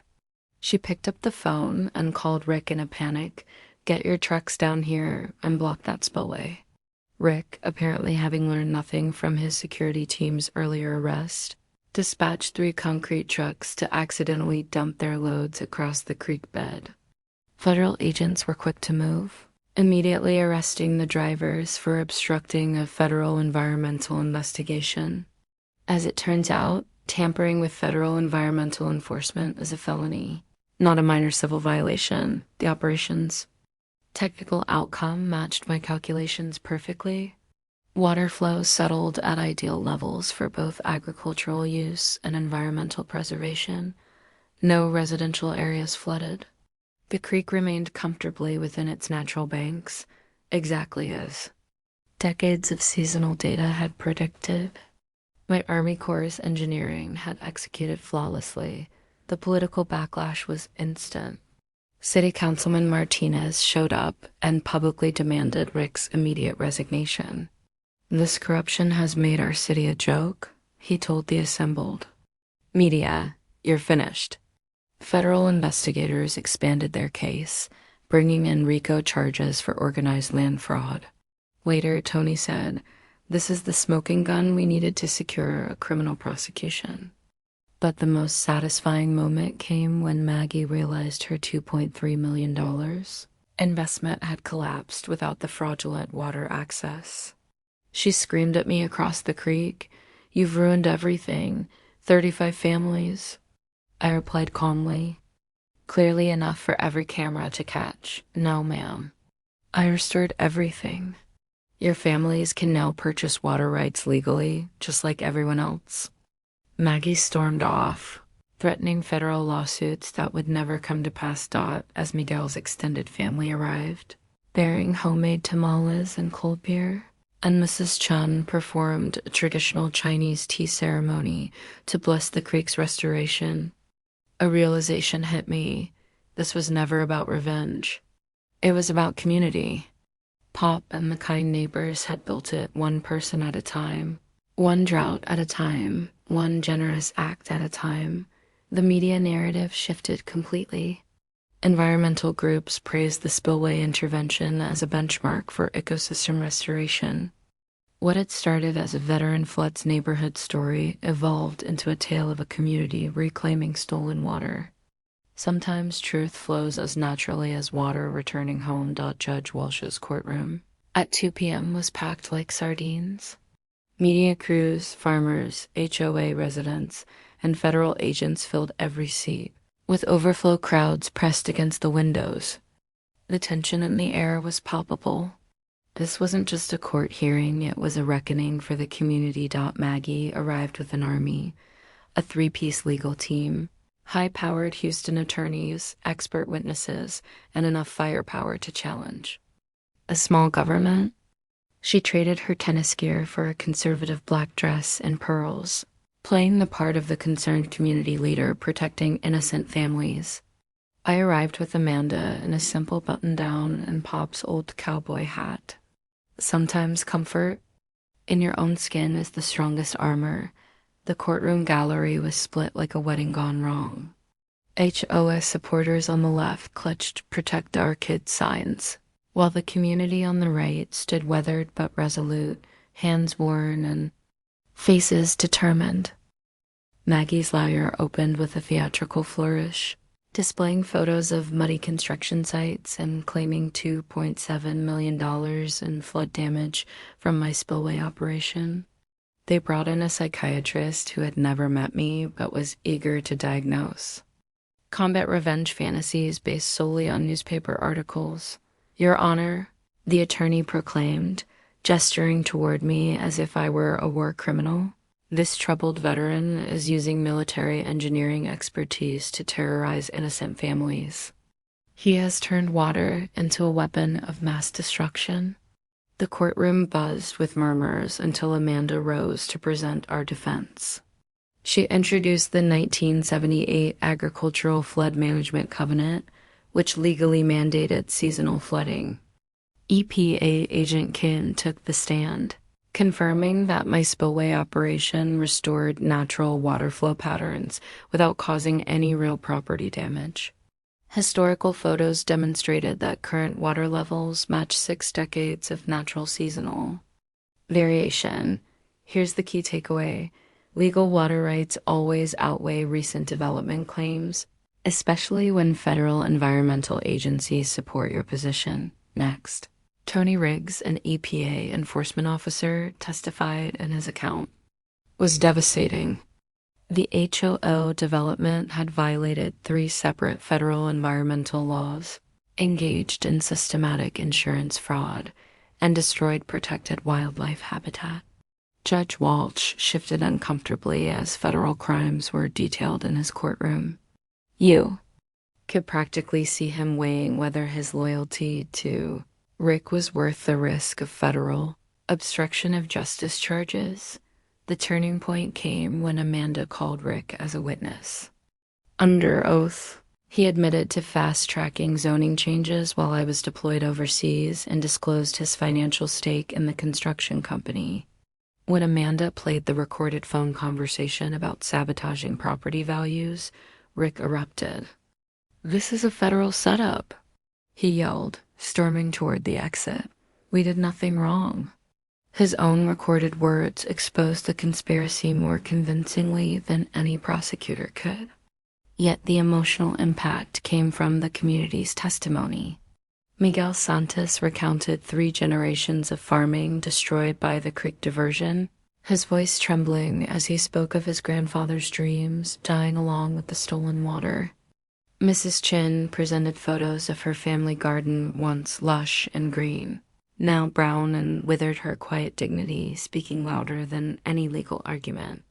A: She picked up the phone and called Rick in a panic. "Get your trucks down here and block that spillway." Rick, apparently having learned nothing from his security team's earlier arrest, dispatched 3 concrete trucks to accidentally dump their loads across the creek bed. Federal agents were quick to move, immediately arresting the drivers for obstructing a federal environmental investigation. As it turns out, tampering with federal environmental enforcement is a felony, not a minor civil violation. The operation's technical outcome matched my calculations perfectly. Water flow settled at ideal levels for both agricultural use and environmental preservation. No residential areas flooded. The creek remained comfortably within its natural banks, exactly as decades of seasonal data had predicted. My Army Corps' engineering had executed flawlessly. The political backlash was instant. City Councilman Martinez showed up and publicly demanded Rick's immediate resignation. "This corruption has made our city a joke," he told the assembled media. "You're finished." Federal investigators expanded their case, bringing in RICO charges for organized land fraud. Later, Tony said, "This is the smoking gun we needed to secure a criminal prosecution." But the most satisfying moment came when Maggie realized her $2.3 million investment had collapsed without the fraudulent water access. She screamed at me across the creek, "You've ruined everything. 35 families. I replied calmly, clearly enough for every camera to catch, "No, ma'am. I restored everything. Your families can now purchase water rights legally, just like everyone else." Maggie stormed off, threatening federal lawsuits that would never come to pass. As Miguel's extended family arrived, bearing homemade tamales and cold beer, and Mrs. Chun performed a traditional Chinese tea ceremony to bless the creek's restoration, a realization hit me. This was never about revenge. It was about community. Pop and the kind neighbors had built it one person at a time. One drought at a time, one generous act at a time, the media narrative shifted completely. Environmental groups praised the spillway intervention as a benchmark for ecosystem restoration. What had started as a veteran floods neighborhood story evolved into a tale of a community reclaiming stolen water. Sometimes truth flows as naturally as water returning home. Judge Walsh's courtroom at 2 p.m. was packed like sardines. Media crews, farmers, HOA residents, and federal agents filled every seat, with overflow crowds pressed against the windows. The tension in the air was palpable. This wasn't just a court hearing, it was a reckoning for the community. Maggie arrived with an army, a three-piece legal team, high-powered Houston attorneys, expert witnesses, and enough firepower to challenge. A small government? She traded her tennis gear for a conservative black dress and pearls, playing the part of the concerned community leader protecting innocent families. I arrived with Amanda in a simple button-down and Pop's old cowboy hat. Sometimes comfort in your own skin is the strongest armor. The courtroom gallery was split like a wedding gone wrong. HOA supporters on the left clutched "Protect Our Kids" signs, while the community on the right stood weathered but resolute, hands worn and faces determined. Maggie's lawyer opened with a theatrical flourish, displaying photos of muddy construction sites and claiming $2.7 million in flood damage from my spillway operation. They brought in a psychiatrist who had never met me but was eager to diagnose. Combat revenge fantasies based solely on newspaper articles. "Your Honor," the attorney proclaimed, gesturing toward me as if I were a war criminal. "This troubled veteran is using military engineering expertise to terrorize innocent families. He has turned water into a weapon of mass destruction." The courtroom buzzed with murmurs until Amanda rose to present our defense. She introduced the 1978 Agricultural Flood Management Covenant, which legally mandated seasonal flooding. EPA Agent Kim took the stand, confirming that my spillway operation restored natural water flow patterns without causing any real property damage. Historical photos demonstrated that current water levels match 6 decades of natural seasonal variation. Here's the key takeaway. Legal water rights always outweigh recent development claims, especially when federal environmental agencies support your position. Next, Tony Riggs, an EPA enforcement officer, testified in his account. Was devastating. The HOA development had violated 3 separate federal environmental laws, engaged in systematic insurance fraud, and destroyed protected wildlife habitat. Judge Walsh shifted uncomfortably as federal crimes were detailed in his courtroom. You could practically see him weighing whether his loyalty to Rick was worth the risk of federal obstruction of justice charges. The turning point came when Amanda called Rick as a witness. Under oath, he admitted to fast-tracking zoning changes while I was deployed overseas and disclosed his financial stake in the construction company. When Amanda played the recorded phone conversation about sabotaging property values, Rick erupted. "This is a federal setup," he yelled, storming toward the exit. "We did nothing wrong." His own recorded words exposed the conspiracy more convincingly than any prosecutor could. Yet the emotional impact came from the community's testimony. Miguel Santos recounted 3 generations of farming destroyed by the creek diversion, his voice trembling as he spoke of his grandfather's dreams dying along with the stolen water. Mrs. Chin presented photos of her family garden, once lush and green, now brown and withered, her quiet dignity speaking louder than any legal argument.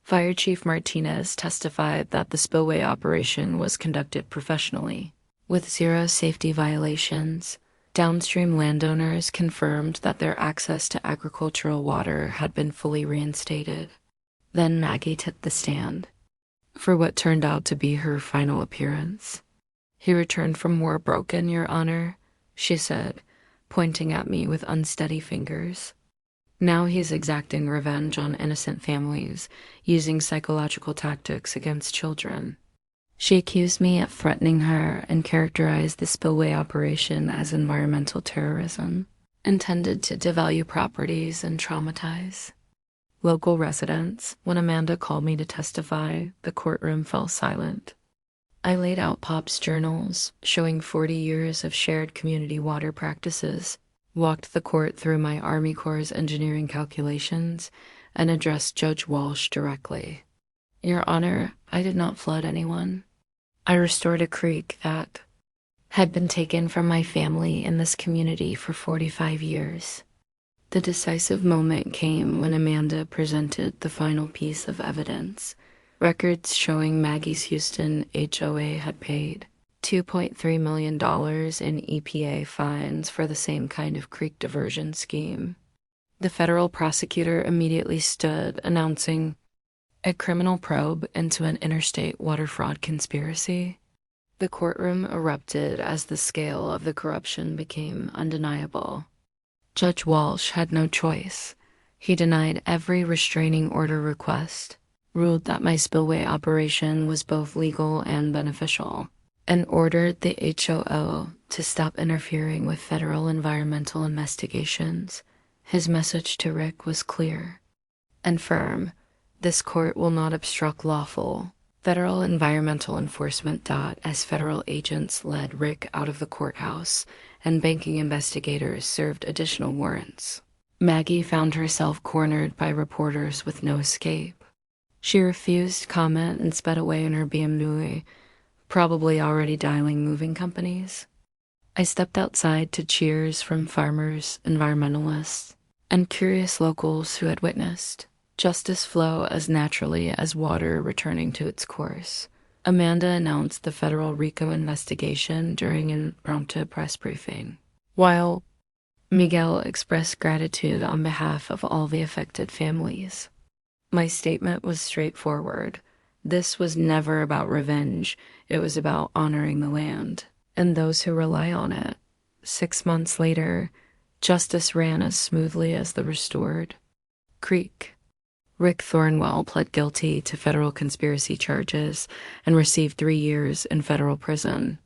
A: Fire Chief Martinez testified that the spillway operation was conducted professionally, with 0 safety violations. Downstream landowners confirmed that their access to agricultural water had been fully reinstated. Then Maggie took the stand, for what turned out to be her final appearance. "He returned from war broken, Your Honor," she said, pointing at me with unsteady fingers. Now he's exacting revenge on innocent families, using psychological tactics against children. She accused me of threatening her and characterized the spillway operation as environmental terrorism, intended to devalue properties and traumatize local residents. When Amanda called me to testify, the courtroom fell silent. I laid out Pop's journals, showing 40 years of shared community water practices, walked the court through my Army Corps' engineering calculations, and addressed Judge Walsh directly. Your Honor, I did not flood anyone. I restored a creek that had been taken from my family in this community for 45 years. The decisive moment came when Amanda presented the final piece of evidence, records showing Maggie's Houston HOA had paid $2.3 million in EPA fines for the same kind of creek diversion scheme. The federal prosecutor immediately stood, announcing a criminal probe into an interstate water fraud conspiracy. The courtroom erupted as the scale of the corruption became undeniable. Judge Walsh had no choice. He denied every restraining order request, ruled that my spillway operation was both legal and beneficial, and ordered the HOA to stop interfering with federal environmental investigations. His message to Rick was clear and firm. This court will not obstruct lawful federal environmental enforcement. As federal agents led Rick out of the courthouse and banking investigators served additional warrants, Maggie found herself cornered by reporters with no escape. She refused comment and sped away in her BMW, probably already dialing moving companies. I stepped outside to cheers from farmers, environmentalists, and curious locals who had witnessed justice flow as naturally as water returning to its course. Amanda announced the federal RICO investigation during an impromptu press briefing, while Miguel expressed gratitude on behalf of all the affected families. My statement was straightforward. This was never about revenge. It was about honoring the land and those who rely on it. 6 months later, justice ran as smoothly as the restored creek. Rick Thornwell pled guilty to federal conspiracy charges and received 3 years in federal prison.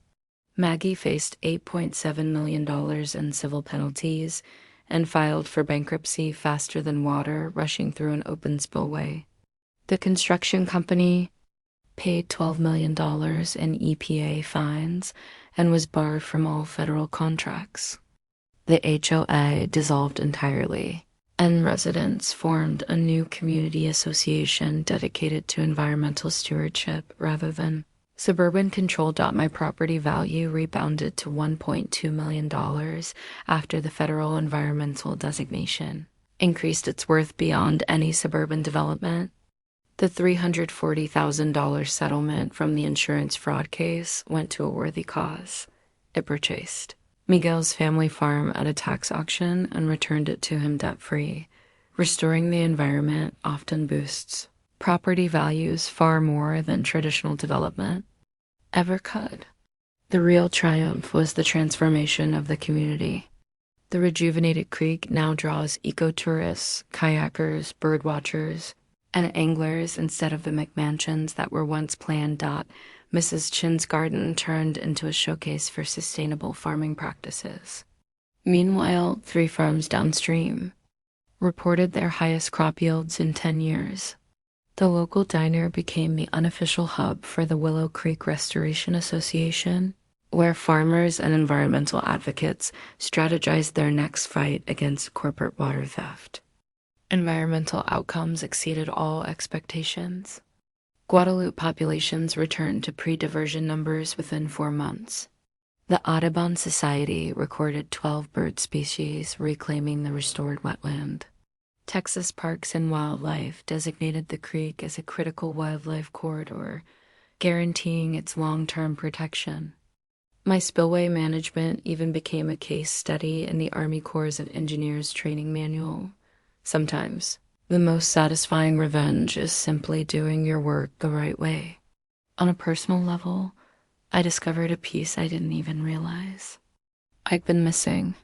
A: Maggie faced $8.7 million in civil penalties and filed for bankruptcy faster than water rushing through an open spillway. The construction company paid $12 million in EPA fines and was barred from all federal contracts. The HOA dissolved entirely, and residents formed a new community association dedicated to environmental stewardship rather than suburban control. My property value rebounded to $1.2 million after the federal environmental designation increased its worth beyond any suburban development. The $340,000 settlement from the insurance fraud case went to a worthy cause. It purchased Miguel's family farm at a tax auction and returned it to him debt-free. Restoring the environment often boosts property values far more than traditional development ever could. The real triumph was the transformation of the community. The rejuvenated creek now draws ecotourists, kayakers, birdwatchers, and anglers instead of the McMansions that were once planned. Mrs. Chin's garden turned into a showcase for sustainable farming practices. Meanwhile, 3 farms downstream reported their highest crop yields in 10 years. The local diner became the unofficial hub for the Willow Creek Restoration Association, where farmers and environmental advocates strategized their next fight against corporate water theft. Environmental outcomes exceeded all expectations. Guadalupe populations returned to pre-diversion numbers within 4 months. The Audubon Society recorded 12 bird species reclaiming the restored wetland. Texas Parks and Wildlife designated the creek as a critical wildlife corridor, guaranteeing its long-term protection. My spillway management even became a case study in the Army Corps of Engineers training manual. Sometimes, the most satisfying revenge is simply doing your work the right way. On a personal level, I discovered a piece I didn't even realize I'd been missing.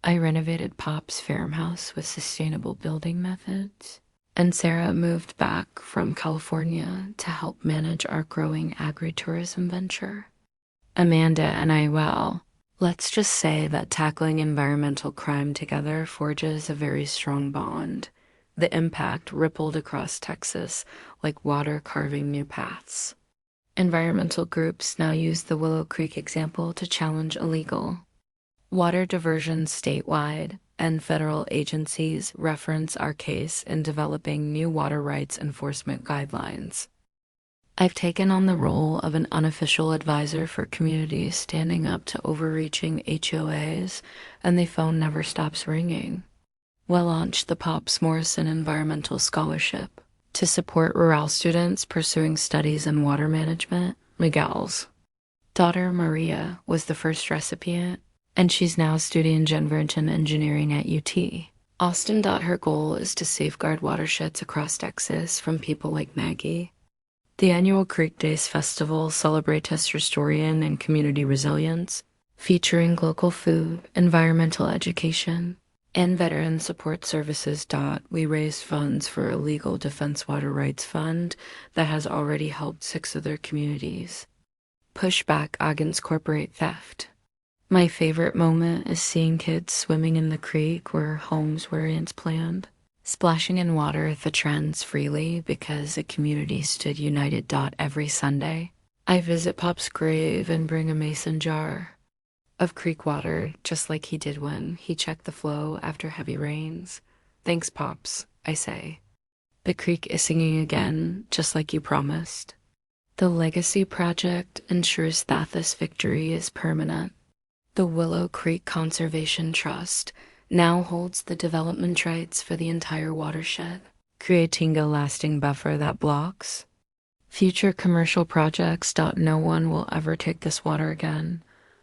A: I renovated Pop's farmhouse with sustainable building methods, and Sarah moved back from California to help manage our growing agritourism venture. Amanda and I, well, let's just say that tackling environmental crime together forges a very strong bond. The impact rippled across Texas like water carving new paths. Environmental groups now use the Willow Creek example to challenge illegal water diversion statewide, and federal agencies reference our case in developing new water rights enforcement guidelines. I've taken on the role of an unofficial advisor for communities standing up to overreaching HOAs, and the phone never stops ringing. We'll launch the Pops Morrison Environmental Scholarship to support rural students pursuing studies in water management. Miguel's daughter Maria was the first recipient, and she's now studying generation engineering at UT. Austin. Her goal is to safeguard watersheds across Texas from people like Maggie. The annual Creek Days Festival celebrates historian and community resilience, featuring local food, environmental education, and veteran support services. We raise funds for a legal defense water rights fund that has already helped 6 other communities. Push back against corporate theft. My favorite moment is seeing kids swimming in the creek where homes were once planned, splashing in water the trends freely because a community stood united. Every Sunday, I visit Pop's grave and bring a mason jar of creek water, just like he did when he checked the flow after heavy rains. Thanks, Pops, I say. The creek is singing again, just like you promised. The Legacy Project ensures that this victory is permanent. The Willow Creek Conservation Trust now holds the development rights for the entire watershed, creating a lasting buffer that blocks future commercial projects. No one will ever take this water again.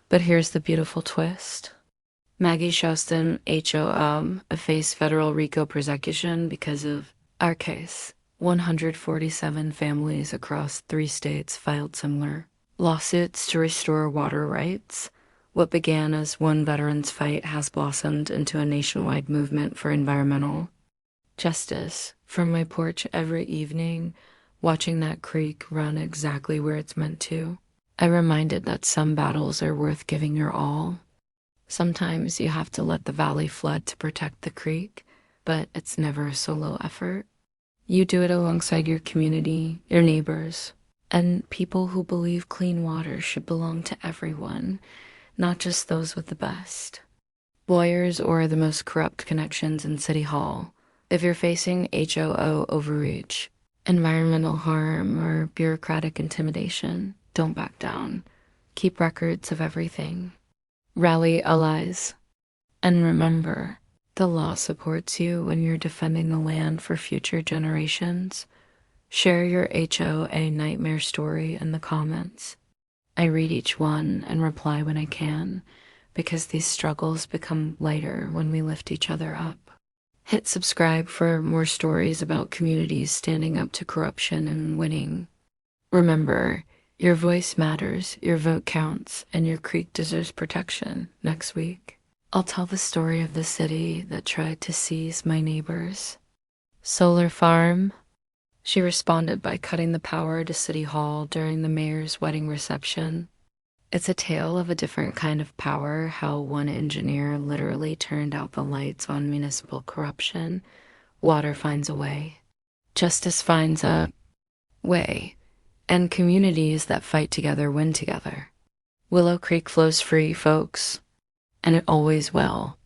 A: But here's the beautiful twist. Maggie Shostin, HOA, faced federal RICO prosecution because of our case. 147 families across 3 states filed similar lawsuits to restore water rights. What began as one veteran's fight has blossomed into a nationwide movement for environmental justice. From my porch every evening, watching that creek run exactly where it's meant to, I'm reminded that some battles are worth giving your all. Sometimes you have to let the valley flood to protect the creek, but it's never a solo effort. You do it alongside your community, your neighbors, and people who believe clean water should belong to everyone, not just those with the best lawyers or the most corrupt connections in City Hall. If you're facing HOO overreach, environmental harm, or bureaucratic intimidation, don't back down. Keep records of everything. Rally allies. And remember, the law supports you when you're defending the land for future generations. Share your HOA nightmare story in the comments. I read each one and reply when I can, because these struggles become lighter when we lift each other up. Hit subscribe for more stories about communities standing up to corruption and winning. Remember, your voice matters, your vote counts, and your creek deserves protection. Next week, I'll tell the story of the city that tried to seize my neighbors. Solar farm. She responded by cutting the power to City Hall during the mayor's wedding reception. It's a tale of a different kind of power, how one engineer literally turned out the lights on municipal corruption. Water finds a way. Justice finds a way. And communities that fight together win together. Willow Creek flows free, folks. And it always will.